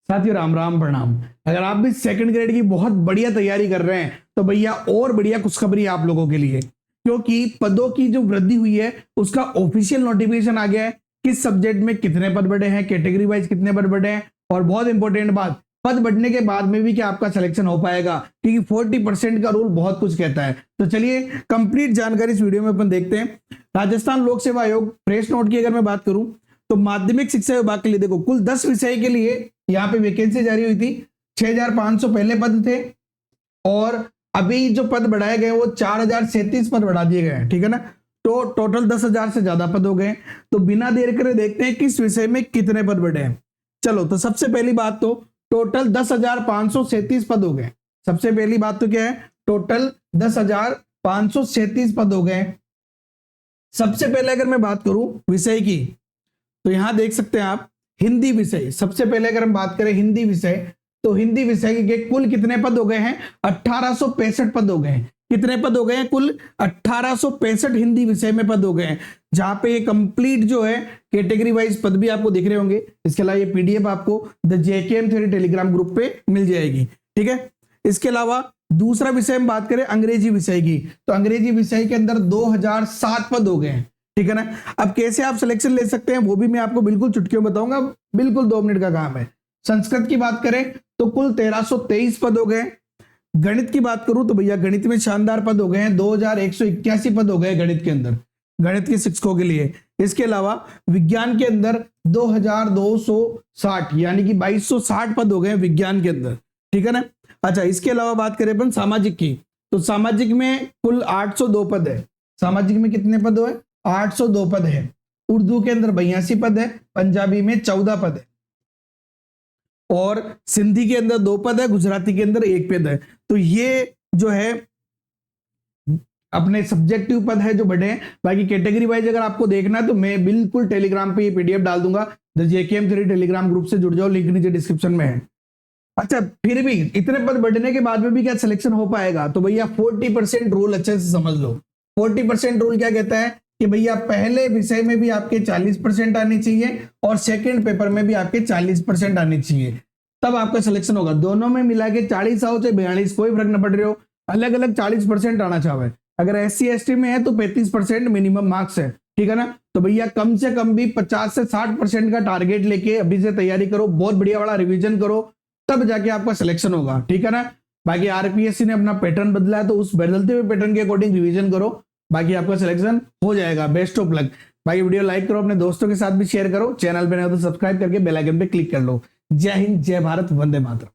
साथियों राम राम प्रणाम। अगर आप भी सेकंड ग्रेड की बहुत बढ़िया तैयारी कर रहे हैं तो भैया और बढ़िया खुशखबरी है आप लोगों के लिए, क्योंकि पदों की जो वृद्धि हुई है उसका ऑफिशियल नोटिफिकेशन आ गया है। किस सब्जेक्ट में कितने पद बढ़े हैं, कैटेगरी वाइज कितने पद बढ़े हैं, और बहुत इंपॉर्टेंट बात, पद बढ़ने के बाद में भी क्या आपका सिलेक्शन हो पाएगा, क्योंकि 40% का रूल बहुत कुछ कहता है। तो चलिए कंप्लीट जानकारी इस वीडियो में अपन देखते हैं। राजस्थान लोक सेवा आयोग फ्रेश नोट की अगर मैं बात करूं तो माध्यमिक शिक्षा विभाग के लिए देखो कुल 10 विषय के लिए यहाँ पे वैकेंसी जारी हुई थी। 6500 पहले पद थे और अभी जो पद बढ़ाए गए वो 4037 पद बढ़ा दिए गए हैं, ठीक है ना। तो टोटल 10,000 से ज्यादा पद हो गए। तो बिना देर करे देखते हैं किस विषय में कितने पद बढ़े हैं। चलो तो सबसे पहली बात तो टोटल 10,537 पद हो गए। सबसे पहली बात तो क्या है, टोटल 10,537 पद हो गए। सबसे पहले अगर मैं बात करूं विषय की तो यहां देख सकते हैं आप हिंदी विषय। सबसे पहले अगर हम बात करें हिंदी विषय तो हिंदी विषय के कुल कितने पद हो गए हैं, 1865 पद हो गए हैं। कितने पद हो गए हैं, कुल 1865 हिंदी विषय में पद हो गए हैं, जहां पे ये कंप्लीट जो है कैटेगरी वाइज पद भी आपको दिख रहे होंगे। इसके अलावा ये पीडीएफ आपको the JKM theory Telegram group पे मिल जाएगी, ठीक है। इसके अलावा दूसरा विषय हम बात करें अंग्रेजी विषय की तो अंग्रेजी विषय के अंदर 2007 पद हो गए हैं, ठीक है ना। अब कैसे आप सिलेक्शन ले सकते हैं वो भी मैं आपको बिल्कुल चुटकियों बताऊंगा, बिल्कुल 2 मिनट का काम है। संस्कृत की बात करें तो कुल 1323 पद हो गए। गणित की बात करूं तो भैया गणित में शानदार पद हो गए हैं, 2181 पद हो गए गणित के अंदर, गणित के शिक्षकों के लिए। इसके अलावा विज्ञान के अंदर 2260 यानी कि 2260 पद हो गए विज्ञान के अंदर, ठीक है ना। अच्छा, इसके अलावा बात करें अपन सामाजिक की तो सामाजिक में कुल 802 पद है। सामाजिक में कितने पद है, 802 पद है। उर्दू के अंदर 82 पद है, पंजाबी में 14 पद है, और सिंधी के अंदर 2 पद है, गुजराती के अंदर 1 पद है। तो ये जो है अपने सब्जेक्टिव पद है जो बढ़े हैं। बाकी कैटेगरी वाइज अगर आपको देखना है तो मैं बिल्कुल टेलीग्राम पे ये पीडीएफ डाल दूंगा। The JKM theory Telegram group से जुड़ जाओ, लिंक नीचे डिस्क्रिप्शन में है। अच्छा, फिर भी इतने पद बढ़ने के बाद में भी क्या सिलेक्शन हो पाएगा, तो भैया 40% रूल अच्छे से समझ लो। 40% रूल क्या कहता है कि भैया पहले विषय में भी आपके 40% आनी चाहिए और सेकंड पेपर में भी आपके 40% आनी चाहिए, तब आपका सिलेक्शन होगा। दोनों में मिला के 40 आओ चाहे 42 कोई फर्क न पड़ रहे हो, अलग अलग 40% आना चाहिए। अगर SC ST में है तो 35% मिनिमम मार्क्स है, ठीक है ना। तो भैया कम से कम भी 50 से 60% का टारगेट लेके अभी से तैयारी करो, बहुत बढ़िया वाला रिविजन करो, तब जाके आपका सिलेक्शन होगा, ठीक है ना। बाकी आरपीएससी ने अपना पैटर्न बदला है तो उस बदलते हुए पैटर्न के अकॉर्डिंग रिवीजन करो, बाकी आपका सिलेक्शन हो जाएगा। Best of luck. बाकी वीडियो लाइक करो, अपने दोस्तों के साथ भी शेयर करो, चैनल पे नहीं हो तो सब्सक्राइब करके बेल आइकन पे क्लिक कर लो। जय हिंद, जय भारत, वंदे मातरम।